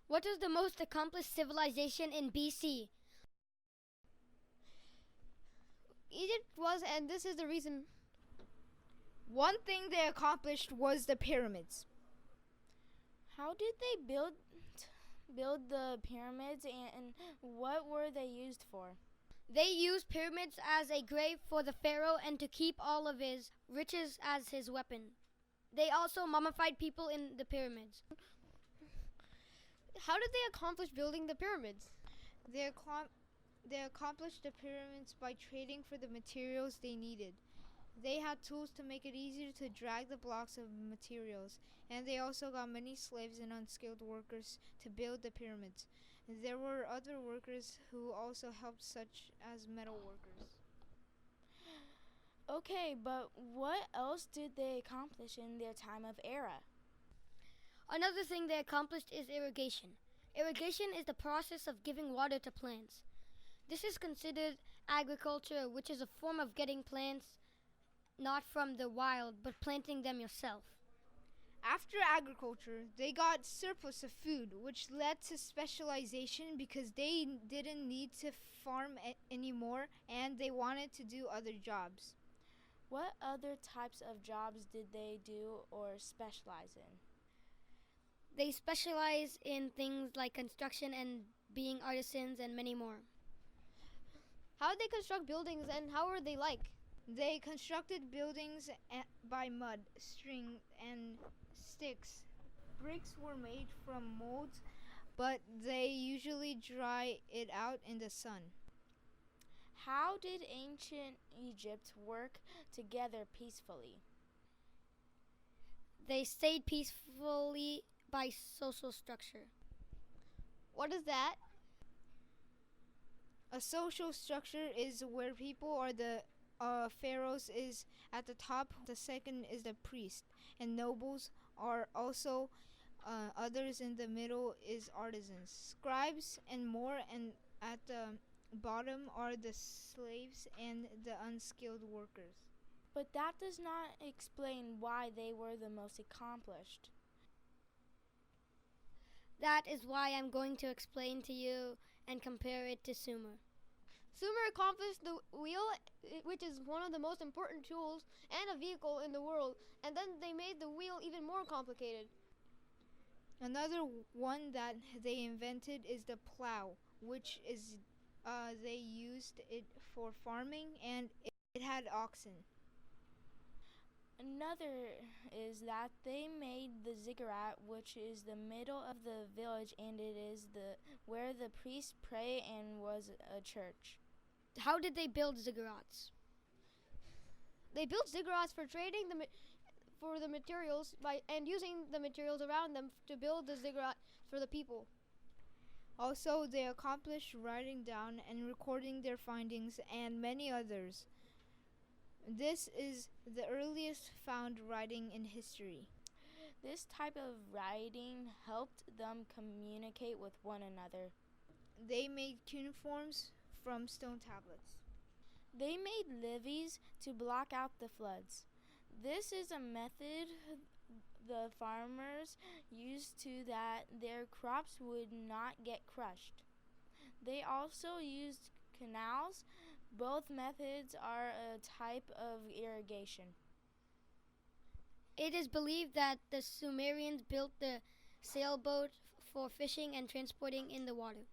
What was the most accomplished civilization in BC? Egypt was, and this is the reason. One thing they accomplished was the pyramids. How did they build the pyramids, and what were they used for? They used pyramids as a grave for the pharaoh and to keep all of his riches as his weapon. They also mummified people in the pyramids. How did they accomplish building the pyramids? They accomplished the pyramids by trading for the materials they needed. They had tools to make it easier to drag the blocks of materials, and they also got many slaves and unskilled workers to build the pyramids. There were other workers who also helped, such as metal workers. Okay, but what else did they accomplish in their time of era? Another thing they accomplished is irrigation. Irrigation is the process of giving water to plants. This is considered agriculture, which is a form of getting plants not from the wild, but planting them yourself. After agriculture, they got surplus of food, which led to specialization because they didn't need to farm anymore and they wanted to do other jobs. What other types of jobs did they do or specialize in? They specialize in things like construction and being artisans and many more. How did they construct buildings, and how were they like? They constructed buildings by mud, string, and sticks. Bricks were made from molds, but they usually dry it out in the sun. How did ancient Egypt work together peacefully? They stayed peacefully by social structure. What is that? A social structure is where people are the pharaohs is at the top, the second is the priest, and nobles are also others in the middle is artisans, scribes, and more, and at the bottom are the slaves and the unskilled workers. But that does not explain why they were the most accomplished. That is why I'm going to explain to you and compare it to Sumer. Sumer accomplished the wheel, which is one of the most important tools and a vehicle in the world, and then they made the wheel even more complicated. Another one that they invented is the plow, which is they used it for farming, and it had oxen. Another is that they made the ziggurat, which is the middle of the village, and it is where the priests pray and was a church. How did they build ziggurats? They built ziggurats for trading for the materials and using the materials around them to build the ziggurat for the people. Also, they accomplished writing down and recording their findings and many others. This is the earliest found writing in history. This type of writing helped them communicate with one another. They made cuneiforms from stone tablets. They made levees to block out the floods. This is a method the farmers used so that their crops would not get crushed. They also used canals. Both methods are a type of irrigation. It is believed that the Sumerians built the sailboat for fishing and transporting in the water.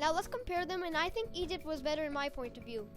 Now let's compare them, and I think Egypt was better in my point of view.